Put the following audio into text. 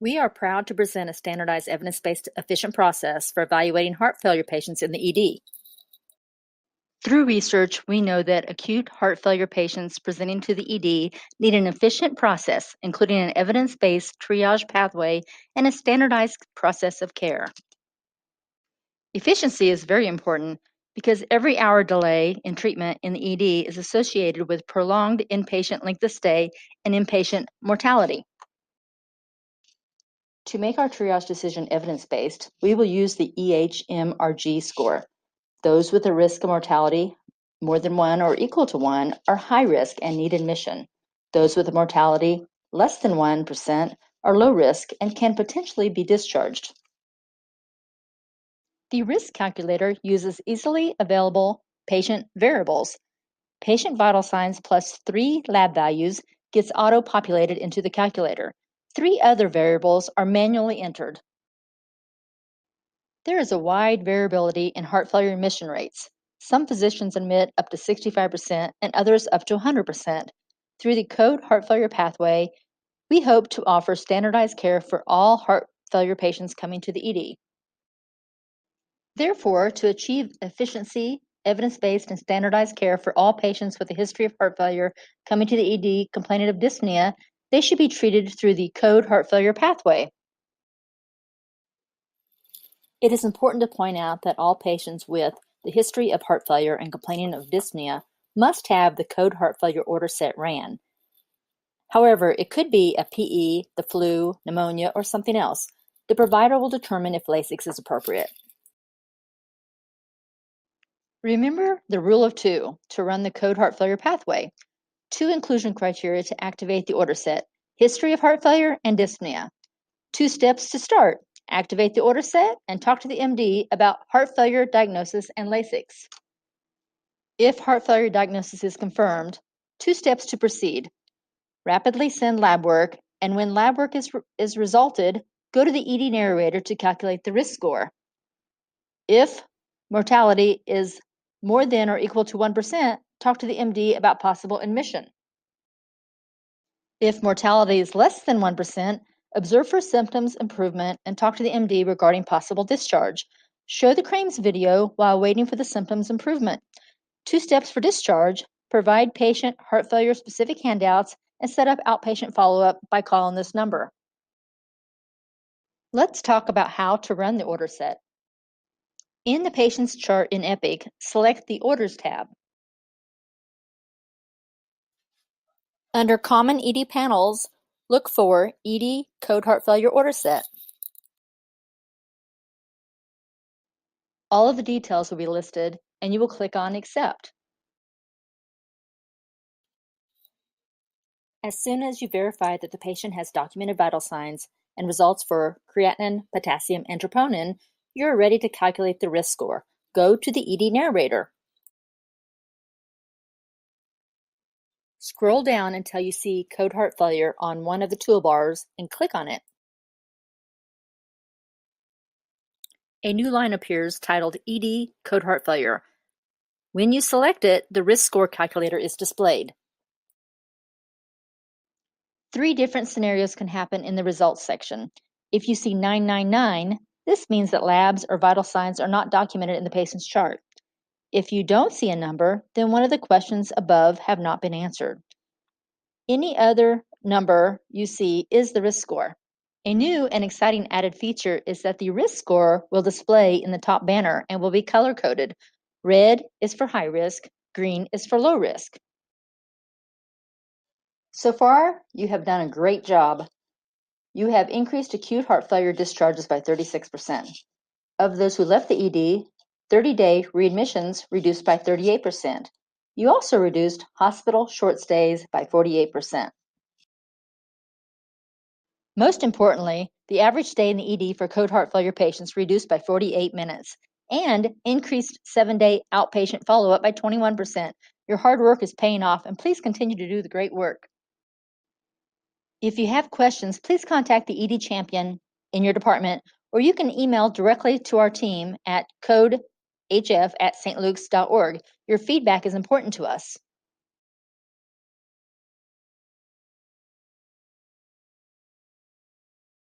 We are proud to present a standardized evidence-based efficient process for evaluating heart failure patients in the ED. Through research, we know that acute heart failure patients presenting to the ED need an efficient process, including an evidence-based triage pathway and a standardized process of care. Efficiency is very important because every hour delay in treatment in the ED is associated with prolonged inpatient length of stay and inpatient mortality. To make our triage decision evidence-based, we will use the EHMRG score. Those with a risk of mortality more than 1 or equal to 1 are high risk and need admission. Those with a mortality less than 1% are low risk and can potentially be discharged. The risk calculator uses easily available patient variables. Patient vital signs plus 3 lab values gets auto-populated into the calculator. 3 other variables are manually entered. There is a wide variability in heart failure admission rates. Some physicians admit up to 65% and others up to 100%. Through the CODE heart failure pathway, we hope to offer standardized care for all heart failure patients coming to the ED. Therefore, to achieve efficiency, evidence-based, and standardized care for all patients with a history of heart failure coming to the ED complaining of dyspnea, they should be treated through the CODE heart failure pathway. It is important to point out that all patients with the history of heart failure and complaining of dyspnea must have the CODE heart failure order set ran. However, it could be a PE, the flu, pneumonia, or something else. The provider will determine if Lasix is appropriate. Remember the rule of 2 to run the CODE heart failure pathway. 2 inclusion criteria to activate the order set: history of heart failure and dyspnea. 2 steps to start: activate the order set and talk to the MD about heart failure diagnosis and Lasix. If heart failure diagnosis is confirmed, 2 steps to proceed: rapidly send lab work, and when lab work is resulted, go to the ED narrator to calculate the risk score. If mortality is more than or equal to 1%, talk to the MD about possible admission. If mortality is less than 1%, observe for symptoms improvement and talk to the MD regarding possible discharge. Show the CRAMES video while waiting for the symptoms improvement. 2 steps for discharge: provide patient heart failure specific handouts and set up outpatient follow-up by calling this number. Let's talk about how to run the order set. In the patient's chart in Epic, select the Orders tab. Under Common ED Panels, look for ED CODE Heart Failure Order Set. All of the details will be listed, and you will click on Accept. As soon as you verify that the patient has documented vital signs and results for creatinine, potassium, and troponin, you're ready to calculate the risk score. Go to the ED narrator. Scroll down until you see CODE Heart Failure on one of the toolbars and click on it. A new line appears titled ED CODE Heart Failure. When you select it, the risk score calculator is displayed. 3 different scenarios can happen in the results section. If you see 999, this means that labs or vital signs are not documented in the patient's chart. If you don't see a number, then one of the questions above have not been answered. Any other number you see is the risk score. A new and exciting added feature is that the risk score will display in the top banner and will be color-coded. Red is for high risk, green is for low risk. So far, you have done a great job. You have increased acute heart failure discharges by 36%. Of those who left the ED, 30-day readmissions reduced by 38%. You also reduced hospital short stays by 48%. Most importantly, the average stay in the ED for CODE heart failure patients reduced by 48 minutes and increased 7-day outpatient follow-up by 21%. Your hard work is paying off, and please continue to do the great work. If you have questions, please contact the ED champion in your department, or you can email directly to our team at codehf@stlukes.org. Your feedback is important to us.